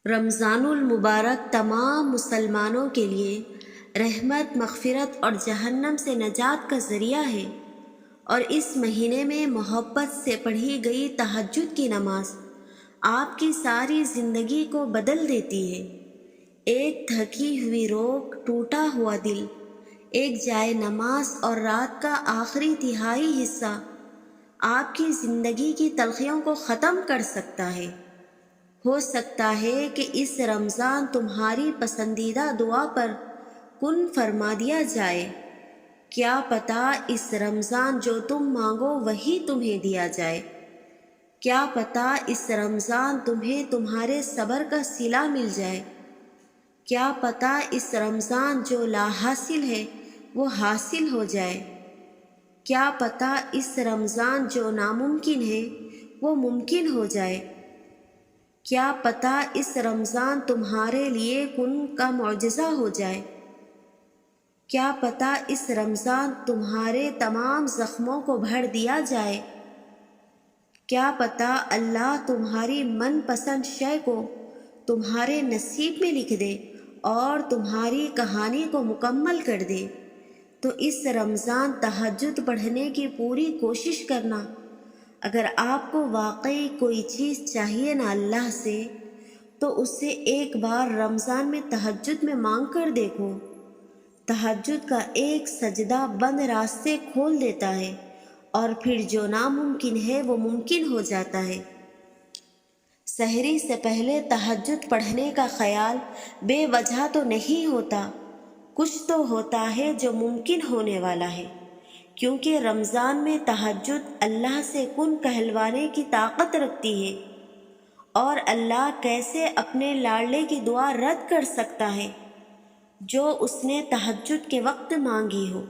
رمضان المبارک تمام مسلمانوں کے لیے رحمت، مغفرت اور جہنم سے نجات کا ذریعہ ہے، اور اس مہینے میں محبت سے پڑھی گئی تہجد کی نماز آپ کی ساری زندگی کو بدل دیتی ہے۔ ایک تھکی ہوئی روح، ٹوٹا ہوا دل، ایک جائے نماز اور رات کا آخری تہائی حصہ آپ کی زندگی کی تلخیوں کو ختم کر سکتا ہے۔ ہو سکتا ہے کہ اس رمضان تمہاری پسندیدہ دعا پر کن فرما دیا جائے۔ کیا پتہ اس رمضان جو تم مانگو وہی تمہیں دیا جائے۔ کیا پتہ اس رمضان تمہیں تمہارے صبر کا صلہ مل جائے۔ کیا پتہ اس رمضان جو لا حاصل ہے وہ حاصل ہو جائے۔ کیا پتہ اس رمضان جو ناممکن ہے وہ ممکن ہو جائے۔ کیا پتہ اس رمضان تمہارے لیے کن کا معجزہ ہو جائے۔ کیا پتہ اس رمضان تمہارے تمام زخموں کو بھر دیا جائے۔ کیا پتہ اللہ تمہاری من پسند شے کو تمہارے نصیب میں لکھ دے اور تمہاری کہانی کو مکمل کر دے۔ تو اس رمضان تہجد پڑھنے کی پوری کوشش کرنا۔ اگر آپ کو واقعی کوئی چیز چاہیے نا اللہ سے، تو اس سے ایک بار رمضان میں تہجد میں مانگ کر دیکھو۔ تہجد کا ایک سجدہ بند راستے کھول دیتا ہے، اور پھر جو ناممکن ہے وہ ممکن ہو جاتا ہے۔ سحری سے پہلے تہجد پڑھنے کا خیال بے وجہ تو نہیں ہوتا، کچھ تو ہوتا ہے جو ممکن ہونے والا ہے، کیونکہ رمضان میں تہجد اللہ سے کن کہلوانے کی طاقت رکھتی ہے، اور اللہ کیسے اپنے لاڈلے کی دعا رد کر سکتا ہے جو اس نے تہجد کے وقت مانگی ہو۔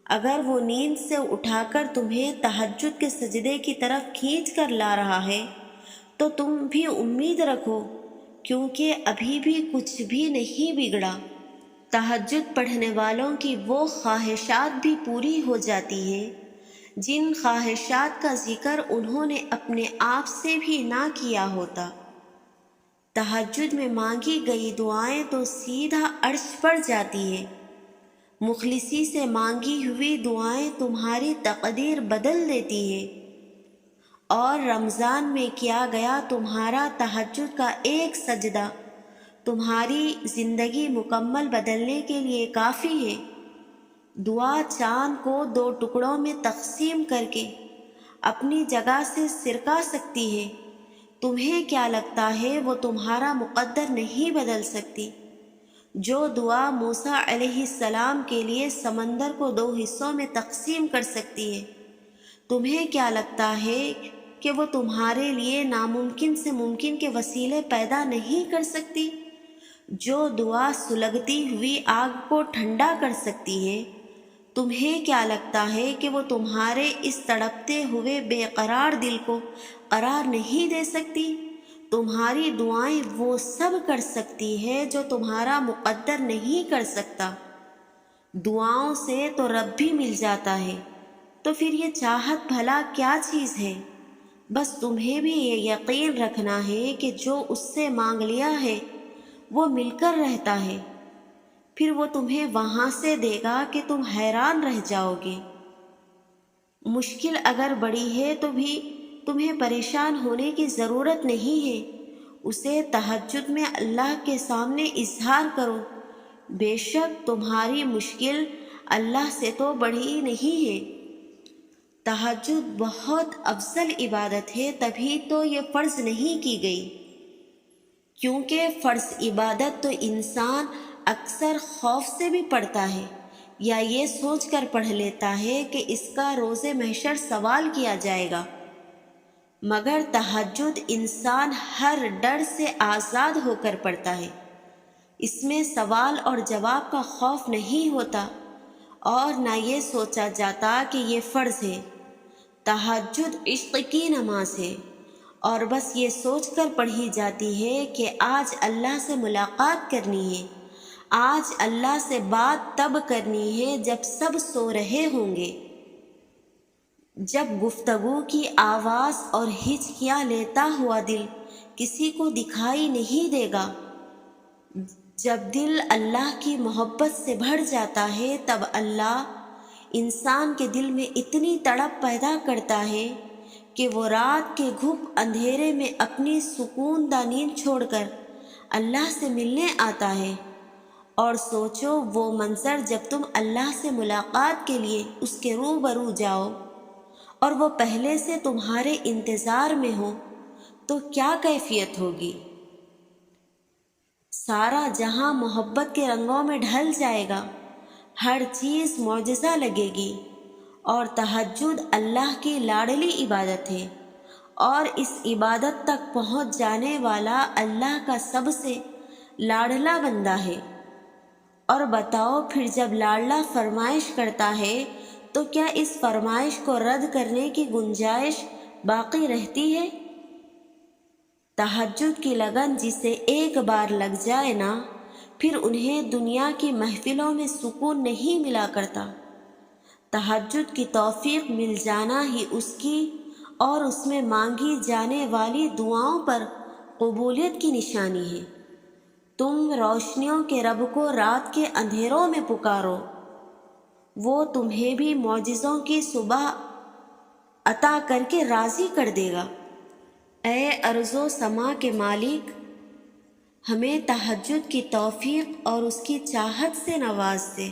اگر وہ نیند سے اٹھا کر تمہیں تہجد کے سجدے کی طرف کھینچ کر لا رہا ہے تو تم بھی امید رکھو، کیونکہ ابھی بھی کچھ بھی نہیں بگڑا۔ تہجد پڑھنے والوں کی وہ خواہشات بھی پوری ہو جاتی ہیں جن خواہشات کا ذکر انہوں نے اپنے آپ سے بھی نہ کیا ہوتا۔ تہجد میں مانگی گئی دعائیں تو سیدھا عرش پر جاتی ہیں۔ مخلصی سے مانگی ہوئی دعائیں تمہاری تقدیر بدل دیتی ہیں، اور رمضان میں کیا گیا تمہارا تہجد کا ایک سجدہ تمہاری زندگی مکمل بدلنے کے لیے کافی ہے۔ دعا چاند کو دو ٹکڑوں میں تقسیم کر کے اپنی جگہ سے سرکا سکتی ہے۔ تمہیں کیا لگتا ہے وہ تمہارا مقدر نہیں بدل سکتی؟ جو دعا موسیٰ علیہ السلام کے لیے سمندر کو دو حصوں میں تقسیم کر سکتی ہے، تمہیں کیا لگتا ہے کہ وہ تمہارے لیے ناممکن سے ممکن کے وسیلے پیدا نہیں کر سکتی؟ جو دعا سلگتی ہوئی آگ کو ٹھنڈا کر سکتی ہے، تمہیں کیا لگتا ہے کہ وہ تمہارے اس تڑپتے ہوئے بے قرار دل کو قرار نہیں دے سکتی؟ تمہاری دعائیں وہ سب کر سکتی ہے جو تمہارا مقدر نہیں کر سکتا۔ دعاؤں سے تو رب بھی مل جاتا ہے، تو پھر یہ چاہت بھلا کیا چیز ہے؟ بس تمہیں بھی یہ یقین رکھنا ہے کہ جو اس سے مانگ لیا ہے وہ مل کر رہتا ہے، پھر وہ تمہیں وہاں سے دے گا کہ تم حیران رہ جاؤ گے۔ مشکل اگر بڑی ہے تو بھی تمہیں پریشان ہونے کی ضرورت نہیں ہے، اسے تہجد میں اللہ کے سامنے اظہار کرو۔ بے شک تمہاری مشکل اللہ سے تو بڑی نہیں ہے۔ تہجد بہت افضل عبادت ہے، تبھی تو یہ فرض نہیں کی گئی، کیونکہ فرض عبادت تو انسان اکثر خوف سے بھی پڑھتا ہے، یا یہ سوچ کر پڑھ لیتا ہے کہ اس کا روز محشر سوال کیا جائے گا، مگر تہجد انسان ہر ڈر سے آزاد ہو کر پڑھتا ہے۔ اس میں سوال اور جواب کا خوف نہیں ہوتا، اور نہ یہ سوچا جاتا کہ یہ فرض ہے۔ تہجد عشق کی نماز ہے، اور بس یہ سوچ کر پڑھی جاتی ہے کہ آج اللہ سے ملاقات کرنی ہے، آج اللہ سے بات تب کرنی ہے جب سب سو رہے ہوں گے، جب گفتگو کی آواز اور ہچکیاں لیتا ہوا دل کسی کو دکھائی نہیں دے گا۔ جب دل اللہ کی محبت سے بھر جاتا ہے تب اللہ انسان کے دل میں اتنی تڑپ پیدا کرتا ہے کہ وہ رات کے گھپ اندھیرے میں اپنی سکون دہ نیند چھوڑ کر اللہ سے ملنے آتا ہے۔ اور سوچو وہ منظر جب تم اللہ سے ملاقات کے لیے اس کے روبرو جاؤ اور وہ پہلے سے تمہارے انتظار میں ہو تو کیا کیفیت ہوگی۔ سارا جہاں محبت کے رنگوں میں ڈھل جائے گا، ہر چیز معجزہ لگے گی۔ اور تہجد اللہ کی لاڈلی عبادت ہے، اور اس عبادت تک پہنچ جانے والا اللہ کا سب سے لاڈلا بندہ ہے۔ اور بتاؤ پھر جب لاڈلا فرمائش کرتا ہے تو کیا اس فرمائش کو رد کرنے کی گنجائش باقی رہتی ہے؟ تہجد کی لگن جسے ایک بار لگ جائے نا، پھر انہیں دنیا کی محفلوں میں سکون نہیں ملا کرتا۔ تہجد کی توفیق مل جانا ہی اس کی اور اس میں مانگی جانے والی دعاؤں پر قبولیت کی نشانی ہے۔ تم روشنیوں کے رب کو رات کے اندھیروں میں پکارو، وہ تمہیں بھی معجزوں کی صبح عطا کر کے راضی کر دے گا۔ اے ارض و سما کے مالک، ہمیں تہجد کی توفیق اور اس کی چاہت سے نواز دے۔